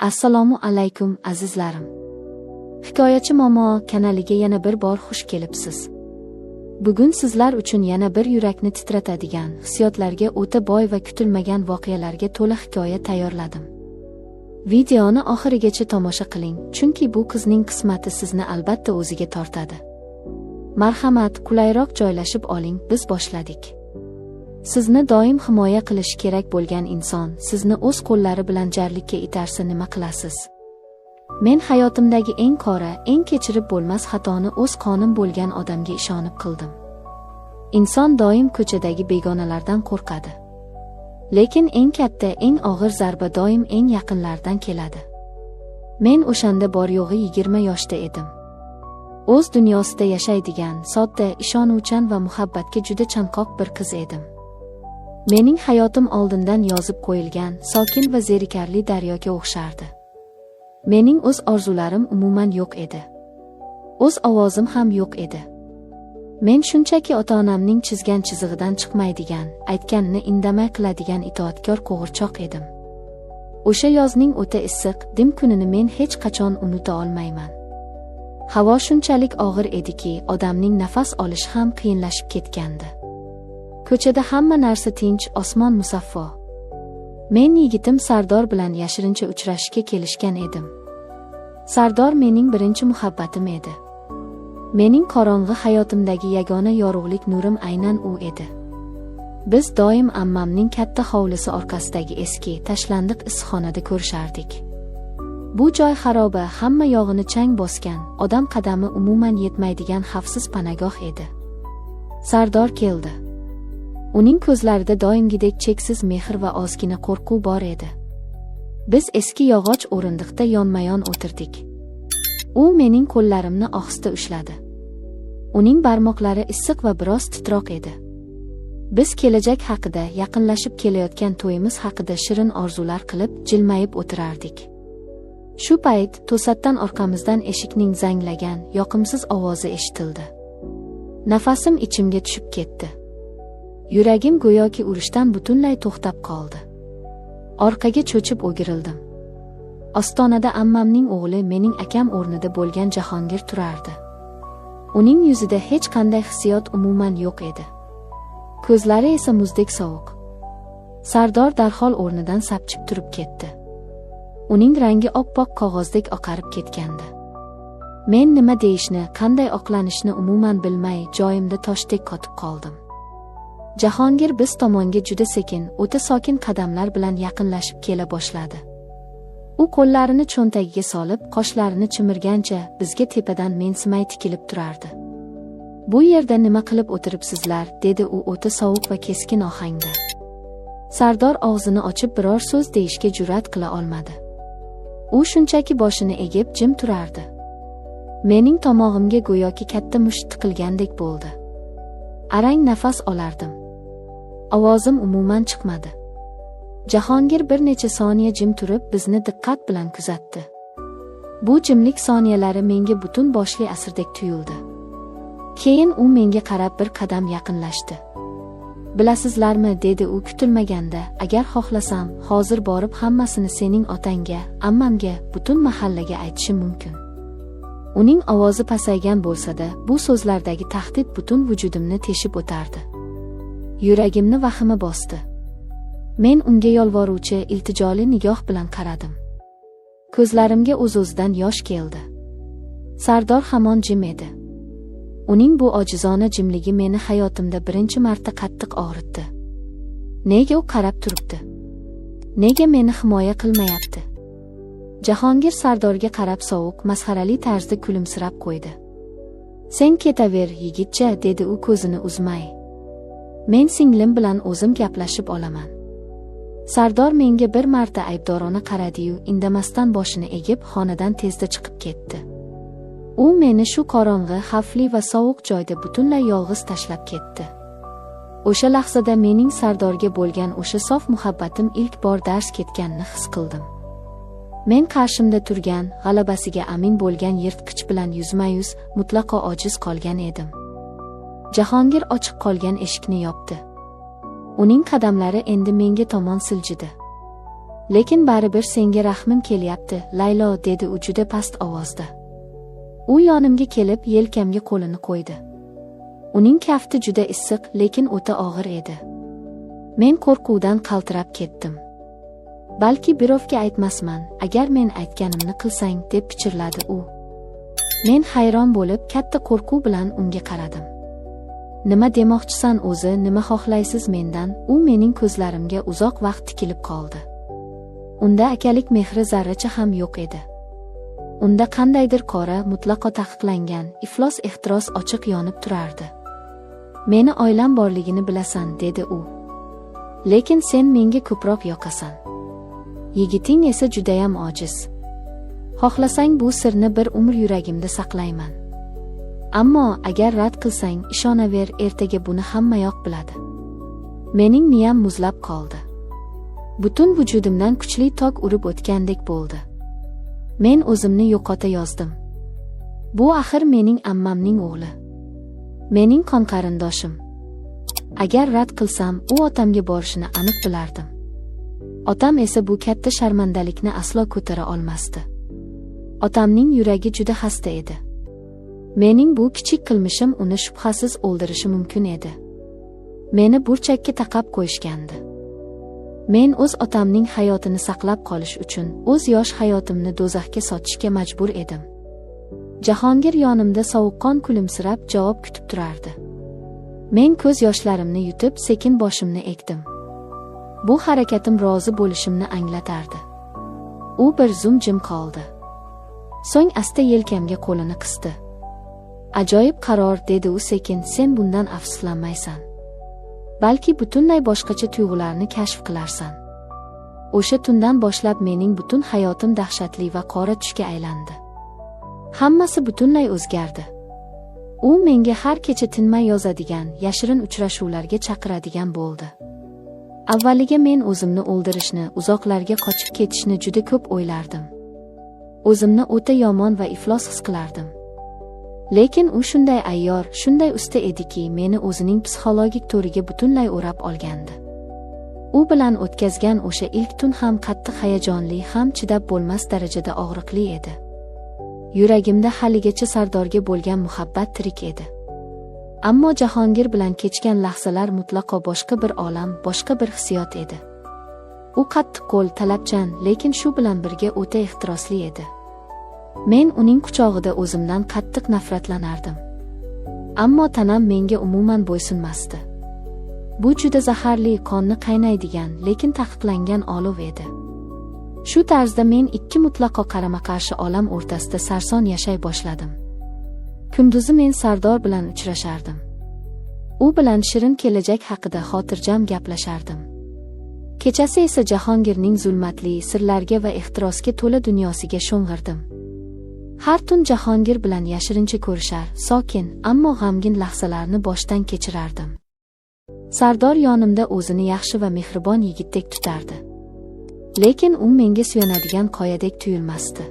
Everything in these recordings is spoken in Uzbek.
Assalomu alaykum azizlarim. Hikoyachi Momo kanaliga yana bir bor xush kelibsiz. Bugun sizlar uchun yana bir yurakni titratadigan, hissiyotlarga o'ta boy va kutilmagan voqealarga to'la hikoya tayyorladim. Videoni oxirigacha tomosha qiling, chunki bu qizning qismati sizni albatta o'ziga tortadi. Marhamat, qulayroq joylashib oling, biz boshladik. Sizni doim himoya qilish kerak bo'lgan inson sizni o'z qo'llari bilan jarlikka itarsa nima qilasiz? Men hayotimdagi eng qora, eng kechirib bo'lmas xatoni o'z qonim bo'lgan odamga ishonib qildim. Inson doim ko'chadagi begonalardan qo'rqadi. Lekin eng katta, eng og'ir zarba doim eng yaqinlardan keladi. Men o'shanda bor yo'g'i 20 yoshda edim. O'z dunyosida yashaydigan, sodda, ishonuvchan va muhabbatga juda chanqoq bir qiz edim. Mening hayotim oldindan yozib qo'yilgan, sokin va zerikarli daryoga o'xshardi. Mening o'z orzularim umuman yo'q edi. O'z ovozim ham yo'q edi. Men shunchaki ota-onamning chizgan chizig'idan chiqmaydigan, aytganini indamay qiladigan itoatkor qo'g'irchoq edim. O'sha yozning o'ta issiq, dim kunini men hech qachon unuta olmayman. Havo shunchalik og'ir ediki, odamning nafas olishi ham qiyinlashib ketgandi. Ko'chada hamma narsa tinch, osmon musaffo. Men yigitim Sardor bilan yashirincha uchrashishga kelishgan edim. Sardor mening birinchi muhabbatim edi. Mening qorong'i hayotimdagi yagona yorug'lik nurim aynan u edi. Biz doim ammamning katta hovlisi orqasidagi eski, tashlandiq issiqxonada ko'rishardik. Bu joy xaroba, hamma yog'ini chang bosgan, odam qadami umuman yetmaydigan xavfsiz panagoh edi. Sardor keldi. Uning ko'zlarida doimgidek cheksiz mehr va ozgina qo'rquv bor edi. Biz eski yog'och o'rindiqda yonma-yon o'tirdik. U mening qo'llarimni ohista ushladi. Uning barmoqlari issiq va biroz titroq edi. Biz kelajak haqida, yaqinlashib kelayotgan to'yimiz haqida shirin orzular qilib, jilmayib o'tirardik. Shu payt to'satdan orqamizdan eshikning zanglagan, yoqimsiz ovozi eshitildi. Nafasim ichimga tushib ketdi. Yuragim go'yoki urishdan butunlay to'xtab qoldi. Orqaga cho'chib o'girildim. Ostonada ammamning o'g'li, mening akam o'rnida bo'lgan Jahongir turardi. Uning yuzida hech qanday hissiyot umuman yo'q edi. Ko'zlari esa muzdek sovuq. Sardor darhol o'rnidan sapchib turib ketdi. Uning rangi oppoq qog'ozdek oqarib ketgandi. Men nima deyishni, qanday oqlanishni umuman bilmay, joyimda toshdek qotib qoldim. Jahongir biz tomonga juda sekin, o'ta sokin qadamlar bilan yaqinlashib kela boshladi. U qo'llarini cho'ntagiga solib, qoshlarini chimirgancha bizga tepadan mensimay tikilib turardi. "Bu yerda nima qilib o'tiribsizlar?" dedi u o'ta sovuq va keskin ohangda. Sardor og'zini ochib biror so'z deyishga jur'at qila olmadi. U shunchaki boshini egib jim turardi. Mening tomog'imga go'yoki katta musht tiqilgandek bo'ldi. Arang nafas olardim. Ovozim umuman chiqmadi. Jahongir bir necha soniya jim turib bizni diqqat bilan kuzatdi. Bu jimlik soniyalari menga butun boshli asrdek tuyuldi. Keyin u menga qarab bir qadam yaqinlashdi. "Bilasizlarmi?" dedi u kutilmaganda, "agar xohlasam, hozir borib hammasini sening otangga, ammamga, butun mahallaga aytishim mumkin." Uning ovozi pasaygan bo'lsa-da, bu so'zlardagi tahdid butun vujudimni teshib o'tardi. Yuragimni vahima bosdi. Men unga yolvoruvchi, iltijoli nigoh bilan qaradim. Ko'zlarimga o'z-o'zidan yosh keldi. Sardor hamon jim edi. Uning bu ojizona jimligi meni hayotimda birinchi marta qattiq og'ritdi. Nega u qarab turibdi? Nega meni himoya qilmayapti? Jahongir Sardorga qarab sovuq, masxarali tarzda kulimsirab qo'ydi. "Sen ketaver, yigitcha", dedi u ko'zini uzmay. "Men singlim bilan o'zim gaplashib olaman." Sardor menga bir marta aybdorona qaradi-yu, indamasdan boshini egib xonadan tezda chiqib ketdi. U meni shu qorong'i, xavfli va sovuq joyda butunlay yolg'iz tashlab ketdi. O'sha lahzada mening Sardorga bo'lgan o'sha sof muhabbatim ilk bor dars ketganini his qildim. Men qarshimda turgan, g'alabasiga amin bo'lgan yirtqich bilan yuzma-yuz, mutlaqo ojiz qolgan edim. Jahongir ochiq qolgan eshikni yopdi. Uning qadamlari endi menga tomon siljidi. Lekin baribir senga rahmim kelyapti, Laylo, dedi u juda past ovozda. U yonimga kelib, yelkamga qo'lini qo'ydi. Uning kafti juda issiq, lekin o'ta og'ir edi. Men qo'rquvdan qaltirab ketdim. Balki birovga aytmasman, agar men aytganimni qilsang, deb pichirladi u. Men hayron bo'lib, katta qo'rquv bilan unga qaradim. Nima demoqchisan o'zi, nima xohlaysiz mendan? U mening ko'zlarimga uzoq vaqt tikilib qoldi. Unda akalik mehri zarracha ham yo'q edi. Unda qandaydir qora, mutlaqo taqiqlangan, iflos ehtiros ochiq yonib turardi. Meni oilam borligini bilasan, dedi u. Lekin sen menga ko'proq yoqasan. Yigiting esa judayam ojiz. Xohlasang bu sirni bir umr yuragimda saqlayman. Ammo agar rad qilsang, ishonaver, ertaga buni hammayoq biladi. Mening miyam muzlab qoldi. Butun vujudimdan kuchli tok urib o'tgandek bo'ldi. Men o'zimni yo'qota yozdim. Bu axir mening ammamning o'g'li. Mening qon qarindoshim. Agar rad qilsam, u otamga borishini aniq bilardim. Otam esa bu katta sharmandalikni aslo ko'tara olmasdi. Otamning yuragi juda xasta edi. Mening bu kichik qilmishim uni shubhasiz o'ldirishi mumkin edi. Meni burchakka taqab qo'yishgandi. Men o'z otamning hayotini saqlab qolish uchun o'z yosh hayotimni do'zaxga sotishga majbur edim. Jahongir yonimda sovuqqon kulimsirab javob kutib turardi. Men ko'z yoshlarimni yutib, sekin boshimni egdim. Bu harakatim rozi bo'lishimni anglatardi. U bir zum jim qoldi. So'ng asta yelkamga qo'lini qisdi. Ajoyib qaror, dedi u sekin, sen bundan afsuslanmaysan. Balki butunlay boshqacha tuyg'ularni kashf qilarsan. O'sha tundan boshlab mening butun hayotim dahshatli va qora tushga aylandi. Hammasi butunlay o'zgardi. U menga har kecha tinmay yozadigan, yashirin uchrashuvlarga chaqiradigan bo'ldi. Avvaliga men o'zimni o'ldirishni, uzoqlarga qochib ketishni juda ko'p o'ylardim. O'zimni o'ta yomon va iflos his qilardim. Lekin u shunday ayyor, shunday usta ediki, meni o'zining psixologik to'riga butunlay o'rab olgandi. U bilan o'tkazgan o'sha ilk tun ham qattiq hayajonli, ham chidab bo'lmas darajada og'riqli edi. Yuragimda haligacha Sardorga bo'lgan muhabbat tirik edi. Ammo Jahongir bilan kechgan lahzalar mutlaqo boshqa bir olam, boshqa bir hissiyot edi. U qattiq qo'l, talabchan, lekin shu bilan birga o'ta ehtirosli edi. Men uning quchog'ida o'zimdan qattiq nafratlanardim. Ammo tanam menga umuman bo'ysunmasdi. Bu juda zaharli, qonni qaynaydigan, lekin taqiqlangan olov edi. Shu tarzda men ikki mutlaqo qarama-qarshi olam o'rtasida sarson yashay boshladim. Kunduzi men Sardor bilan uchrashardim. U bilan shirin kelajak haqida xotirjam gaplashardim. Kechasi esa Jahongirning zulmatli, sirlarga va ehtirosga to'la dunyosiga sho'ng'irdim. Har tun Jahongir bilan yashirincha ko'rishar, sokin, ammo g'amgin lahzalarni boshdan kechirardim. Sardor yonimda o'zini yaxshi va mehribon yigitdek tutardi. Lekin u menga suyanadigan qoyadek tuyulmasdi.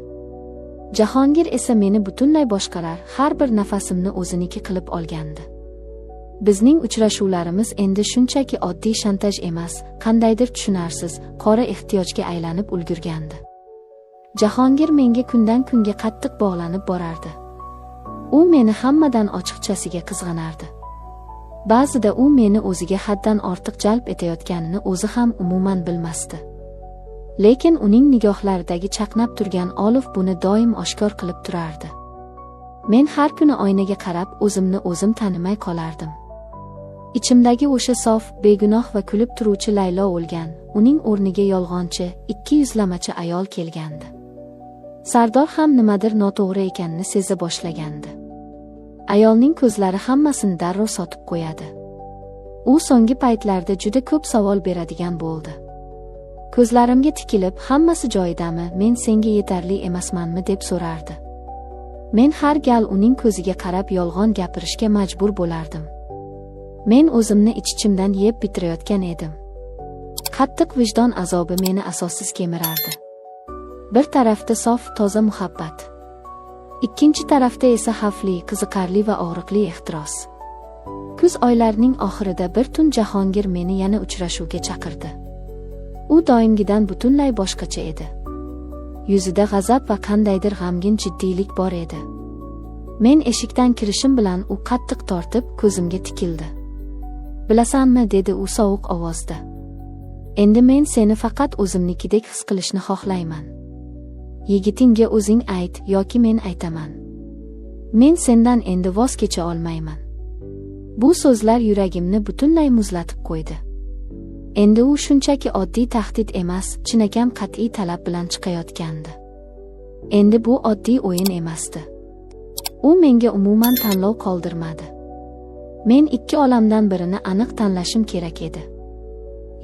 Jahongir esa meni butunlay boshqarar, har bir nafasimni o'ziniki qilib olgandi. Bizning uchrashuvlarimiz endi shunchaki oddiy shantaj emas, qandaydir tushunarsiz, qora ehtiyojga aylanib ulgurgandi. Jahongir menga kundan kunga qattiq bog'lanib borardi. U meni hammadan ochiqchasiga qizg'anardi. Ba'zida u meni o'ziga haddan ortiq jalb etayotganini o'zi ham umuman bilmasdi. Lekin uning nigohlaridagi chaqnab turgan olov buni doim oshkor qilib turardi. Men har kuni oynaga qarab o'zimni o'zim tanimay qolardim. Ichimdagi o'sha sof, begunoh va kulib turuvchi Laylo o'lgan, uning o'rniga yolg'onchi, ikki yuzlamachi ayol kelgandi. Sardor ham nimadir noto'g'ri ekanini seza boshlagandi. Ayolning ko'zlari hammasini darrov sotib qo'yadi. U so'nggi paytlarda juda ko'p savol beradigan bo'ldi. Ko'zlarimga tikilib, hammasi joyidami, men senga yetarli emasmanmi deb so'rardi. Men har gal uning ko'ziga qarab yolg'on gapirishga majbur bo'lardim. Men o'zimni ich-ichimdan yeb bitirayotgan edim. Qattiq vijdon azobi meni asossiz kemirardi. Bir tarafda sof, toza muhabbat. Ikkinchi tarafda esa xavfli, qiziqarli va og'riqli ehtiros. Kuz oylarining oxirida bir tun Jahongir meni yana uchrashuvga chaqirdi. U doimgidan butunlay boshqacha edi. Yuzida g'azab va qandaydir g'amgin jiddiylik bor edi. Men eshikdan kirishim bilan u qattiq tortib, ko'zimga tikildi. "Bilasanmi?" dedi u sovuq ovozda. "Endi men seni faqat o'zimnikidek his qilishni xohlayman. Yigitingga o'zing ayt yoki men aytaman. Men sendan endi voz kecha olmayman." Bu so'zlar yuragimni butunlay muzlatib qo'ydi. Endi u shunchaki oddiy tahdid emas, chinakam qat'iy talab bilan chiqayotgandi. Endi bu oddiy o'yin emasdi. U menga umuman tanlov qoldirmadi. Men ikki olamdan birini aniq tanlashim kerak edi.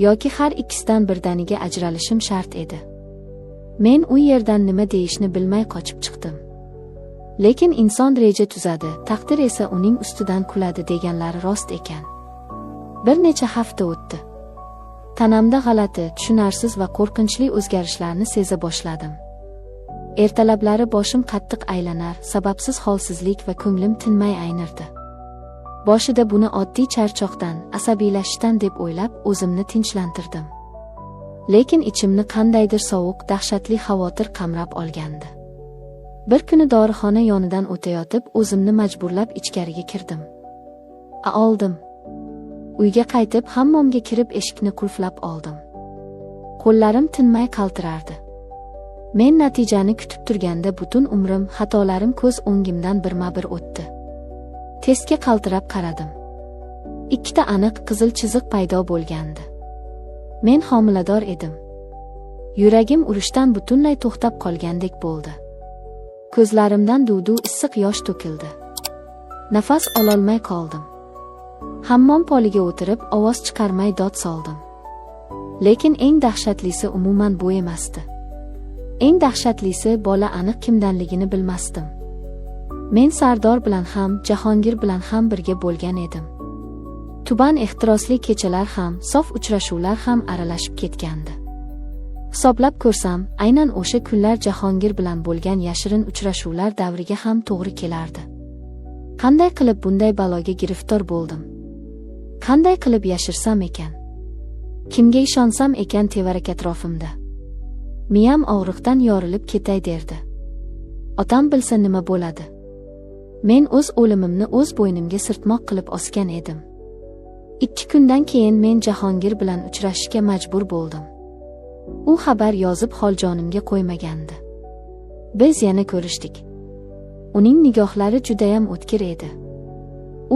Yoki har ikkisidan birdaniga ajralishim shart edi. Men u yerdan nima deyishni bilmay qochib chiqdim. Lekin inson reja tuzadi, taqdir esa uning ustidan kuladi deganlari rost ekan. Bir necha hafta o'tdi. Tanamda g'alati, tushunarsiz va qo'rqinchli o'zgarishlarni seza boshladim. Ertalablari boshim qattiq aylanar, sababsiz holsizlik va ko'nglim tinmay aynirdi. Boshida buni oddiy charchoqdan, asabiylashishdan deb o'ylab, o'zimni tinchlantirdim. Lekin ichimni qandaydir sovuq, dahshatli xavotir qamrab olgandi. Bir kuni dorixona yonidan o'tayotib, o'zimni majburlab ichkariga kirdim. Oldim. Uyga qaytib, hammomga kirib eshikni qulflab oldim. Qo'llarim tinmay qaltirardi. Men natijani kutib turganda butun umrim, xatolarim ko'z o'ngimdan birma-bir o'tdi. Testga qaltirab qaradim. Ikkita aniq qizil chiziq paydo bo'lgandi. Men homilador edim. Yuragim urishdan butunlay to'xtab qolgandek bo'ldi. Ko'zlarimdan duv-duv issiq yosh to'kildi. Nafas ololmay qoldim. Hammom poliga o'tirib, ovoz chiqarmay dod soldim. Lekin eng dahshatlisi umuman bu emasdi. Eng dahshatlisi bola aniq kimdanligini bilmasdim. Men Sardor bilan ham, Jahongir bilan ham birga bo'lgan edim. Tuban ehtirosli kechalar ham, sof uchrashuvlar ham aralashib ketgandi. Hisoblab ko'rsam, aynan o'sha kunlar Jahongir bilan bo'lgan yashirin uchrashuvlar davriga ham to'g'ri kelardi. Qanday qilib bunday baloga giriftor bo'ldim? Qanday qilib yashirsam ekan? Kimga ishonsam ekan tevarak atrofimda? Miyam og'riqdan yorilib ketay derdi. Otam bilsa nima bo'ladi? Men o'z o'limimni o'z bo'ynimga sirtmoq qilib osgan edim. 2 kundan keyin men Jahongir bilan uchrashishga majbur bo'ldim. U xabar yozib holjonimga qo'ymagandi. Biz yana ko'rishdik. Uning nigohlari judayam o'tkir edi.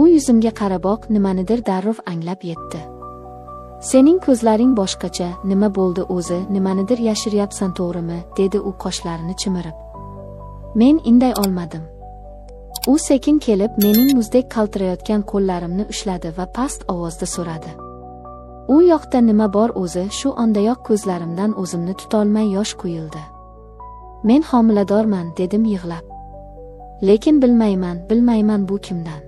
U yuzimga qaraboq nimanidir darrov anglab yetdi. "Sening ko'zlaring boshqacha, nima bo'ldi o'zi, nimanidir yashiryapsan to'g'rimi?" dedi u qoshlarini chimirib. Men inday olmadim. U sekin kelib mening muzdek qaltirayotgan qo'llarimni ushladi va past ovozda so'radi. U yoqda nima bor o'zi? Shu ondayoq ko'zlarimdan o'zimni tutolmay yosh quyildi. "Men homiladorman" dedim yig'lab. "Lekin bilmayman bu kimdan?"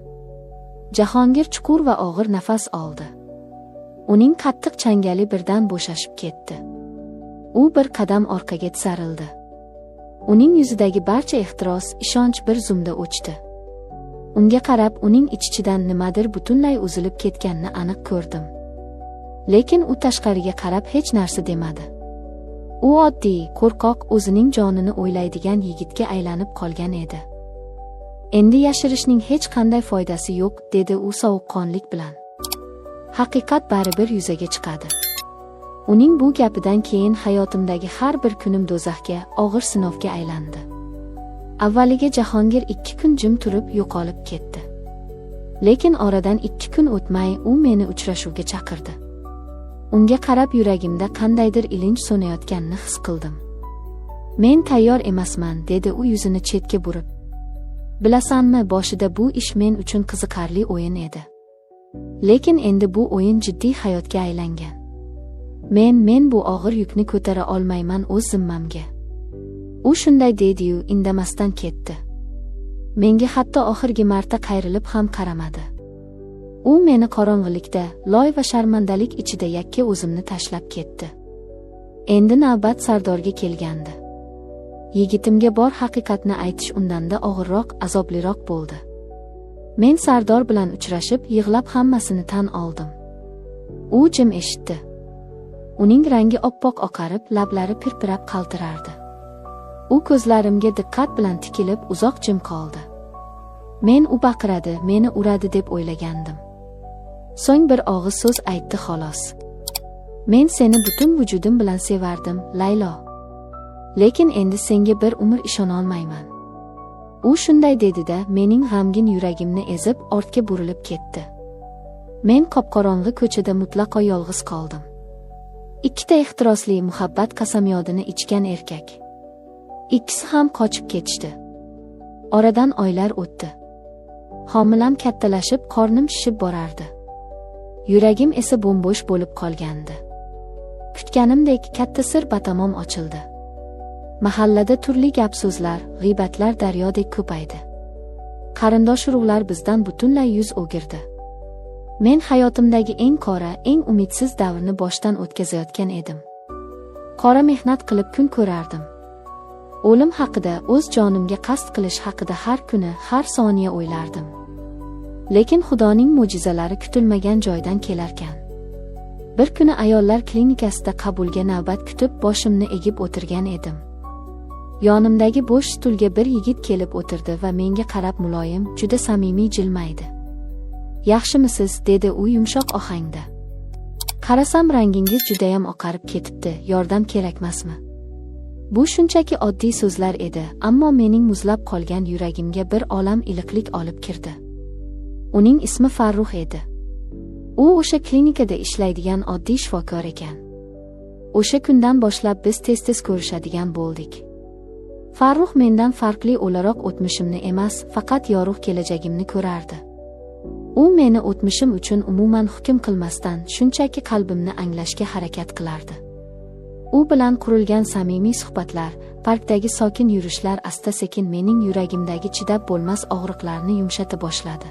Jahongir chuqur va og'ir nafas oldi. Uning qattiq changali birdan bo'shashib ketdi. U bir qadam orqaga tisarildi. Uning yuzidagi barcha ehtiros, ishonch bir zumda o'chdi. Unga qarab, uning ich-ichidan nimadir butunlay uzilib ketganini aniq ko'rdim. Lekin u tashqariga qarab hech narsa demadi. U oddiy, qo'rqoq, o'zining jonini o'ylaydigan yigitga aylanib qolgan edi. "Endi yashirishning hech qanday foydasi yo'q", dedi u sovuqqonlik bilan. "Haqiqat baribir yuzaga chiqadi." Uning bu gapidan keyin hayotimdagi har bir kunim do'zaxga, og'ir sinovga aylandi. Avvaliga Jahongir 2 kun jim turib yo'qolib ketdi. Lekin oradan 2 kun o'tmay u meni uchrashuvga chaqirdi. Unga qarab yuragimda qandaydir ilinj so'nayotganini his qildim. "Men tayyor emasman", dedi u yuzini chetga burib. "Bilasanmi, boshida bu ish men uchun qiziqarli o'yin edi. Lekin endi bu o'yin jiddiy hayotga aylangan. Men bu og'ir yukni ko'tara olmayman o'z zimmamga." U shunday dedi-yu, indamasdan ketdi. Menga hatto oxirgi marta qayrilib ham qaramadi. U meni qorong'ilikda, loy va sharmandalik ichida yakka o'zimni tashlab ketdi. Endi navbat Sardorga kelgandi. Yigitimga bor haqiqatni aytish undanda og'irroq, azobliroq bo'ldi. Men Sardor bilan uchrashib, yig'lab hammasini tan oldim. U jim eshitdi. Uning rangi oppoq oqarib, lablari pirpirab qaltirardi. U ko'zlarimga diqqat bilan tikilib, uzoq jim qoldi. Men u baqiradi, meni uradi deb o'ylagandim. So'ng bir og'iz so'z aytdi xolos. Men seni butun vujudim bilan sevardim, Laylo. Lekin endi senga bir umr ishona olmayman. U shunday dedi-da, mening g'amgin yuragimni ezib, ortga burilib ketdi. Men qopqorong'i ko'chada mutlaqo yolg'iz qoldim. Ikkita ehtirosli muhabbat qasamyodini ichgan erkak. Ikkisi ham qochib ketishdi. Oradan oylar o'tdi. Homilam kattalashib, qornim shishib borardi. Yuragim esa bo'mbo'sh bo'lib qolgandi. Kutganimdek katta sir batamom ochildi. Mahallada turli gap-so'zlar, g'iybatlar daryodek ko'paydi. Qarindosh-urug'lar bizdan butunlay yuz o'girdi. Men hayotimdagi eng qora, eng umidsiz davrni boshdan o'tkazayotgan edim. Qora mehnat qilib kun ko'rardim. O'lim haqida, o'z jonimga qasd qilish haqida har kuni, har soniya o'ylardim. Lekin Xudoning mo'jizalari kutilmagan joydan kelarkan. Bir kuni ayollar klinikasida qabulga navbat kutib boshimni egib o'tirgan edim. Yonimdagi bo'sh stulga bir yigit kelib o'tirdi va menga qarab muloyim, juda samimiy jilmaydi. "Yaxshimisiz?" dedi u yumshoq ohangda. "Qarasam rangingiz judayam oqarib ketibdi, yordam kerakmasmi?" Bu shunchaki oddiy so'zlar edi, ammo mening muzlab qolgan yuragimga bir olam iliqlik olib kirdi. Uning ismi Farruh edi. U o'sha klinikada ishlaydigan oddiy shifokor ekan. O'sha kundan boshlab biz tez-tez ko'rishadigan bo'ldik. Farruh mendan farqli o'laroq o'tmishimni emas, faqat yorug' kelajagimni ko'rardi. U meni o'tmishim uchun umuman hukm qilmasdan, shunchaki qalbimni anglashga harakat qilardi. U bilan qurilgan samimiy suhbatlar, parkdagi sokin yurishlar asta-sekin mening yuragimdagi chidab bo'lmas og'riqlarni yumshata boshladi.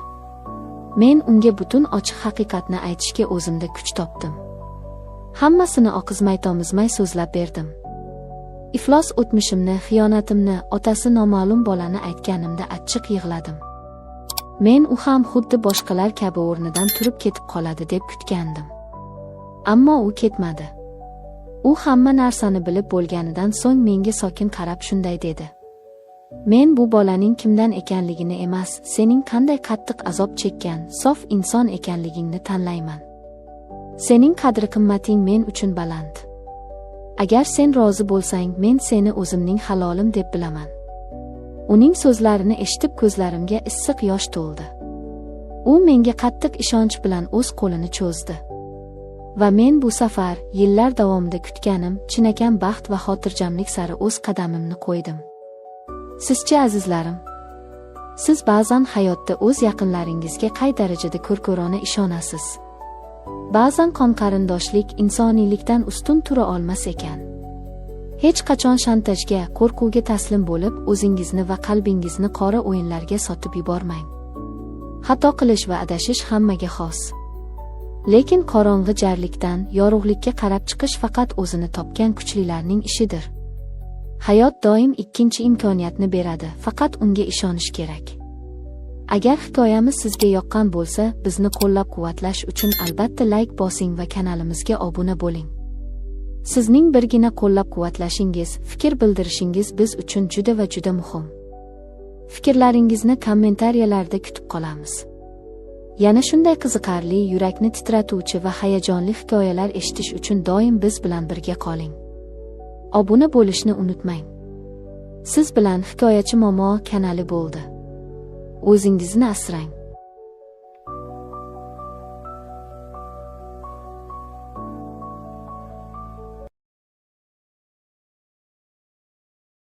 Men unga butun ochiq haqiqatni aytishga o'zimda kuch topdim. Hammasini oqizmay-tomizmay so'zlab berdim. Iflos o'tmishimni, xiyonatimni, otasi noma'lum bolani aytganimda achchiq yig'ladim. Men u ham xuddi boshqalar kabi o'rnidan turib ketib qoladi deb kutgandim. Ammo u ketmadi. U hamma narsani bilib bo'lganidan so'ng menga sokin qarab shunday dedi. "Men bu bolaning kimdan ekanligini emas, sening qanday qattiq azob chekkan, sof inson ekanligingni tanlayman. Sening qadr-qimmating men uchun baland. Agar sen rozi bo'lsang, men seni o'zimning halolim deb bilaman." Uning so'zlarini eshitib ko'zlarimga issiq yosh to'ldi. U menga qattiq ishonch bilan o'z qo'lini cho'zdi. Va men bu safar yillar davomida kutganim chinakam baxt va xotirjamlik sari o'z qadamimni qo'ydim. Sizchi azizlarim? Siz ba'zan hayotda o'z yaqinlaringizga qay darajada ko'rko'rona ishonasiz? Ba'zan qon qarindoshlik insoniylikdan ustun tura olmas ekan. Hech qachon shantajga, qo'rquvga taslim bo'lib, o'zingizni va qalbingizni qora o'yinlarga sotib yubormang. Xato qilish va adashish hammaga xos. Lekin qorong'i jarlikdan yorug'likka qarab chiqish faqat o'zini topgan kuchlilarning ishidir. Hayot doim ikkinchi imkoniyatni beradi, faqat unga ishonish kerak. Agar hikoyamiz sizga yoqqan bo'lsa, bizni qo'llab-quvvatlash uchun albatta like bosing va kanalimizga obuna bo'ling. Sizning birgina qo'llab-quvvatlashingiz, fikr bildirishingiz biz uchun juda va juda muhim. Fikrlaringizni kommentariyalarda kutib qolamiz. Yana shunday qiziqarli, yurakni titratuvchi va hayajonli hikoyalar eshitish uchun doim biz bilan birga qoling. Obuna bo'lishni unutmang. Siz bilan Hikoyachi Momo kanali bo'ldi. O'zingizni asrang.